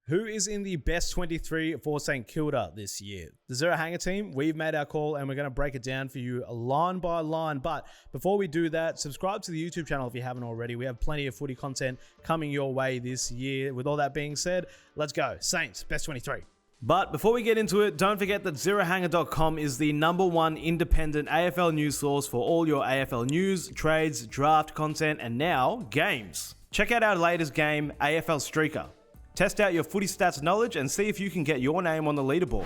Who is in the best 23 for St Kilda this year? The Zero Hanger team, we've made our call and we're going to break it down for you line by line. But before we do that, subscribe to the YouTube channel if you haven't already. We have plenty of footy content coming your way this year. With all that being said, let's go. Saints, best 23. But before we get into it, don't forget that ZeroHanger.com is the #1 independent AFL news source for all your AFL news, trades, draft content, and now games. Check out our latest game, AFL Streaker. Test out your footy stats knowledge and see if you can get your name on the leaderboard.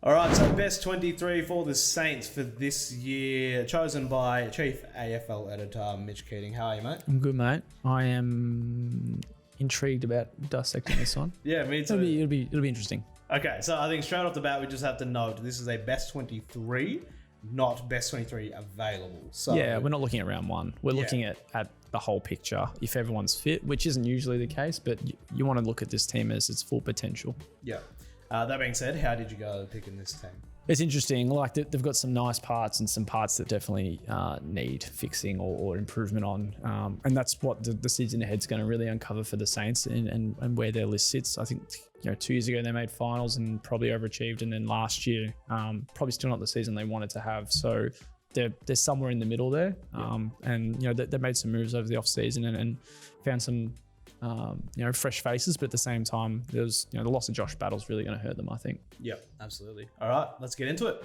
All right, so best 23 for the Saints for this year, chosen by Chief AFL Editor Mitch Keating. How are you, mate? I'm good, mate. I am intrigued about dissecting this one. Yeah, me too. It'll be interesting. Okay, so I think straight off the bat, we just have to note this is a best 23, not best 23 available. So yeah, we're not looking at round one. We're looking at the whole picture if everyone's fit, which isn't usually the case, but you want to look at this team as its full potential. Yeah. That being said, how did you go picking this team? It's interesting. Like they've got some nice parts and some parts that definitely need fixing or improvement on, and that's what the season ahead is going to really uncover for the Saints and where their list sits. I think 2 years ago they made finals and probably overachieved, and then last year probably still not the season they wanted to have. So they're somewhere in the middle there, and they made some moves over the off season and found some fresh faces, but at the same time, there's the loss of Josh Battle's really going to hurt them, I think. Yep, absolutely. All right, let's get into it.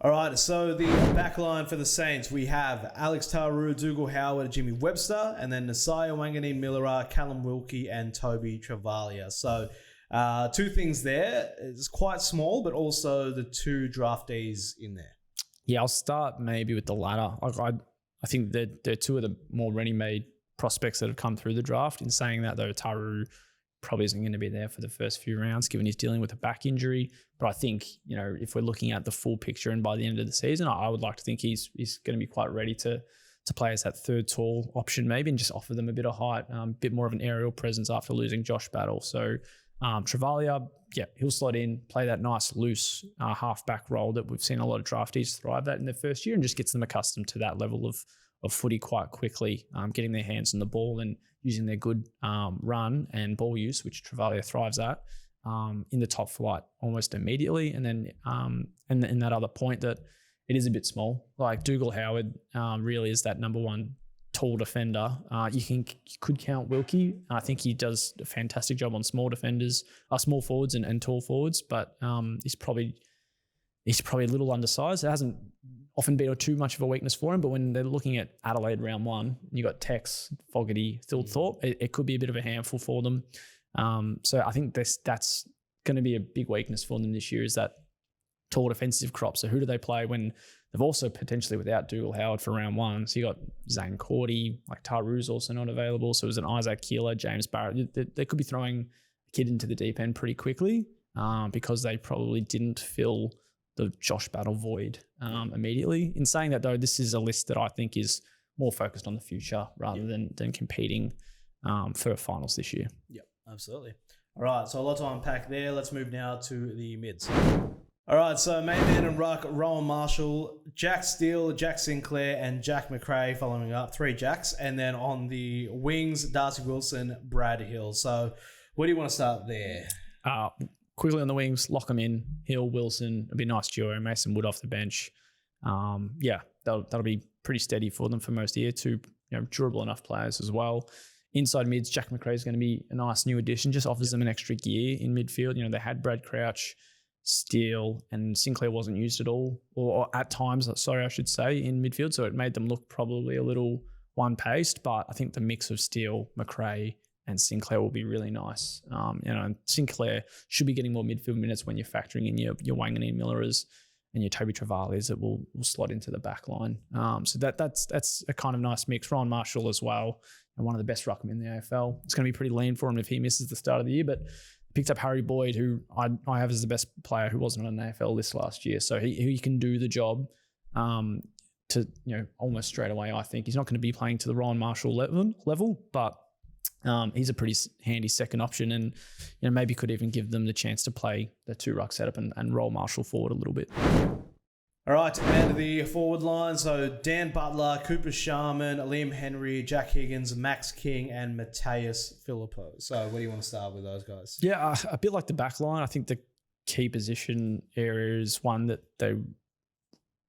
All right, so the back line for the Saints, we have Alex Tauru, Dougal Howard, Jimmy Webster, and then Nasiah Wangani Millera, Callum Wilkie, and Toby Travalia. So two things there. It's quite small, but also the two draftees in there. Yeah, I'll start maybe with the latter. I think they're two of the more ready-made prospects that have come through the draft. In saying that, though, Tauru probably isn't going to be there for the first few rounds, given he's dealing with a back injury. But I think, if we're looking at the full picture and by the end of the season, I would like to think he's going to be quite ready to play as that third tall option maybe and just offer them a bit of height, a bit more of an aerial presence after losing Josh Battle. So Travalia, he'll slot in, play that nice loose half-back role that we've seen a lot of draftees thrive at in their first year, and just gets them accustomed to that level of footy quite quickly, getting their hands on the ball and using their good run and ball use, which Travalia thrives at, in the top flight almost immediately. And then and that other point that it is a bit small, like Dougal Howard really is that #1 tall defender. You could count Wilkie. I think he does a fantastic job on small defenders, small forwards and tall forwards, but he's probably a little undersized. It hasn't often been too much of a weakness for him, but when they're looking at Adelaide round one, you got Tex, Fogarty, Thorpe. It could be a bit of a handful for them. So I think that's going to be a big weakness for them this year, is that tall defensive crop. So who do they play when they've also potentially without Dougal Howard for round one? So you got Zane Cordy, like Taru's also not available. So it was an Isaac Keeler, James Barrett. They could be throwing a kid into the deep end pretty quickly because they probably didn't fill the Josh Battle void immediately. In saying that, though, this is a list that I think is more focused on the future rather than competing for finals this year. Yep, absolutely. All right, so a lot to unpack there. Let's move now to the mids. All right, so main man and ruck, Rowan Marshall, Jack Steele, Jack Sinclair, and Jack McRae following up, 3 Jacks. And then on the wings, Darcy Wilson, Brad Hill. So where do you want to start there? Quickly on the wings, lock them in. Hill, Wilson, it'll be a nice duo. Mason Wood off the bench. That'll be pretty steady for them for most of the year. Two durable enough players as well. Inside mids, Jack McRae is going to be a nice new addition. Just offers them an extra gear in midfield. They had Brad Crouch, Steele, and Sinclair wasn't used at all, or at times, I should say, in midfield. So it made them look probably a little one-paced. But I think the mix of Steele, McRae, and Sinclair will be really nice. And Sinclair should be getting more midfield minutes when you're factoring in your Wangani Milleras and your Toby Travalias that will slot into the back line. So that's a kind of nice mix. Ron Marshall as well, and one of the best ruckmen in the AFL. It's going to be pretty lean for him if he misses the start of the year, but picked up Harry Boyd, who I have as the best player who wasn't on an AFL list last year. So he can do the job to almost straight away, I think. He's not going to be playing to the Ron Marshall level, but he's a pretty handy second option, and maybe could even give them the chance to play the 2 ruck setup and roll Marshall forward a little bit. All right, and the forward line. So Dan Butler, Cooper Sharman, Liam Henry, Jack Higgins, Max King, and Mateus Filippo. So where do you want to start with those guys? Yeah, a bit like the back line. I think the key position area is one that they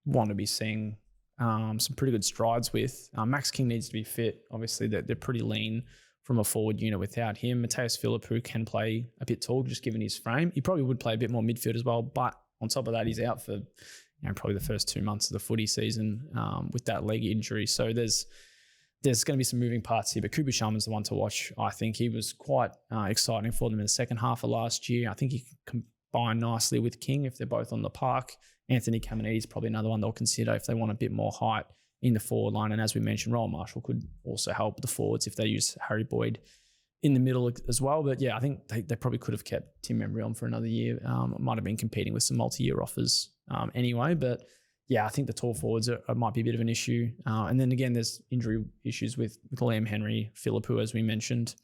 want to be seeing some pretty good strides with. Max King needs to be fit. Obviously, they're pretty lean from a forward unit without him. Mateus Filippo can play a bit tall, just given his frame. He probably would play a bit more midfield as well, but on top of that, he's out for probably the first 2 months of the footy season with that leg injury. So there's going to be some moving parts here, but Cooper Sharman's the one to watch. I think he was quite exciting for them in the second half of last year. I think he can combine nicely with King if they're both on the park. Anthony Caminiti is probably another one they'll consider if they want a bit more height in the forward line. And as we mentioned, Rowan Marshall could also help the forwards if they use Harry Boyd in the middle as well. But yeah, I think they probably could have kept Tim Membry on for another year. Might have been competing with some multi-year offers anyway. But yeah, I think the tall forwards might be a bit of an issue. And then again, there's injury issues with Liam Henry, Filippo, as we mentioned.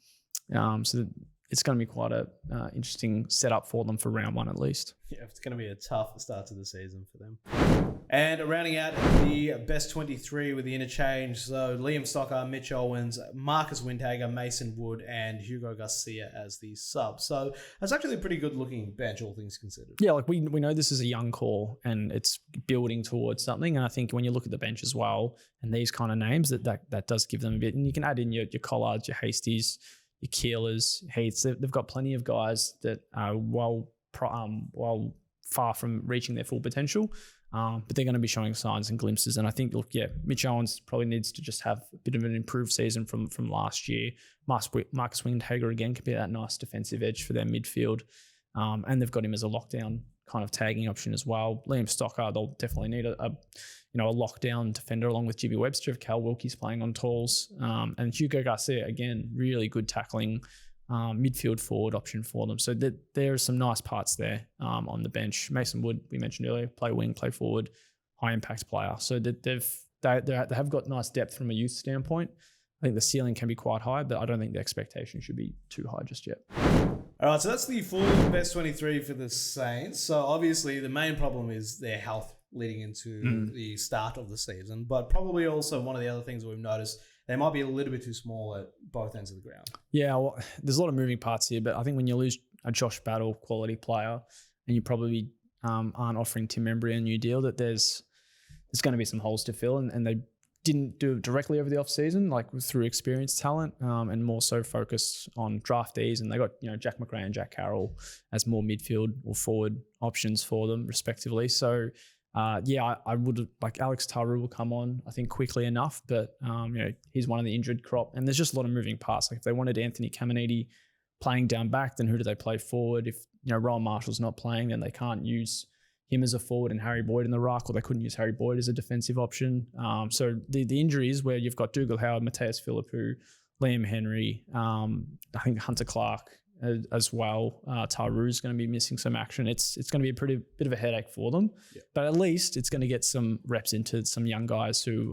So it's going to be quite a interesting setup for them for round one at least. Yeah, it's going to be a tough start to the season for them. And rounding out the best 23 with the interchange, so Liam Stocker, Mitch Owens, Marcus Windhager, Mason Wood, and Hugo Garcia as the sub. So that's actually a pretty good looking bench, all things considered. Yeah, like we know this is a young core and it's building towards something. And I think when you look at the bench as well and these kind of names, that does give them a bit. And you can add in your Collards, your Hasties, your Keelers, Heaths. They've got plenty of guys that are well far from reaching their full potential. But they're going to be showing signs and glimpses. And I think, look, yeah, Mitch Owens probably needs to just have a bit of an improved season from last year. Marcus Windhager, again, could be that nice defensive edge for their midfield. And they've got him as a lockdown kind of tagging option as well. Liam Stocker, they'll definitely need a lockdown defender along with Jimmy Webster if Cal Wilkie's playing on talls. And Hugo Garcia, again, really good tackling midfield forward option for them. So there are some nice parts there on the bench. Mason Wood, we mentioned earlier, play wing, play forward, high impact player. So they have got nice depth from a youth standpoint. I think the ceiling can be quite high, but I don't think the expectation should be too high just yet. All right, so that's the full best 23 for the Saints. So obviously the main problem is their health leading into the start of the season, but probably also one of the other things that we've noticed, they might be a little bit too small at both ends of the ground. Yeah, well, there's a lot of moving parts here, but I think when you lose a Josh Battle quality player and you probably aren't offering Tim Membry a new deal, that there's going to be some holes to fill, and they didn't do it directly over the offseason, like through experienced talent, and more so focused on draftees. And they got Jack McRae and Jack Carroll as more midfield or forward options for them, respectively. So I would like Alex Taru will come on, I think, quickly enough, but he's one of the injured crop, and there's just a lot of moving parts. Like if they wanted Anthony Caminiti playing down back, then who do they play forward? If Rowan Marshall's not playing, then they can't use him as a forward and Harry Boyd in the ruck, or they couldn't use Harry Boyd as a defensive option. So the injuries where you've got Dougal Howard, Mateus Filippo, Liam Henry, I think Hunter Clark as well. Taru's going to be missing some action. It's going to be a bit of a headache for them, but at least it's going to get some reps into some young guys who,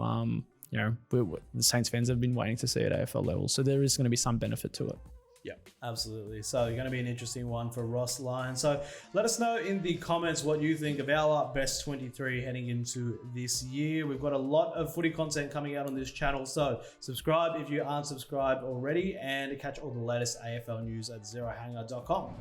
the Saints fans have been waiting to see at AFL level. So there is going to be some benefit to it. Yeah, absolutely. So going to be an interesting one for Ross Lyon. So let us know in the comments what you think of our best 23 heading into this year. We've got a lot of footy content coming out on this channel. So subscribe if you aren't subscribed already, and catch all the latest AFL news at zerohanger.com.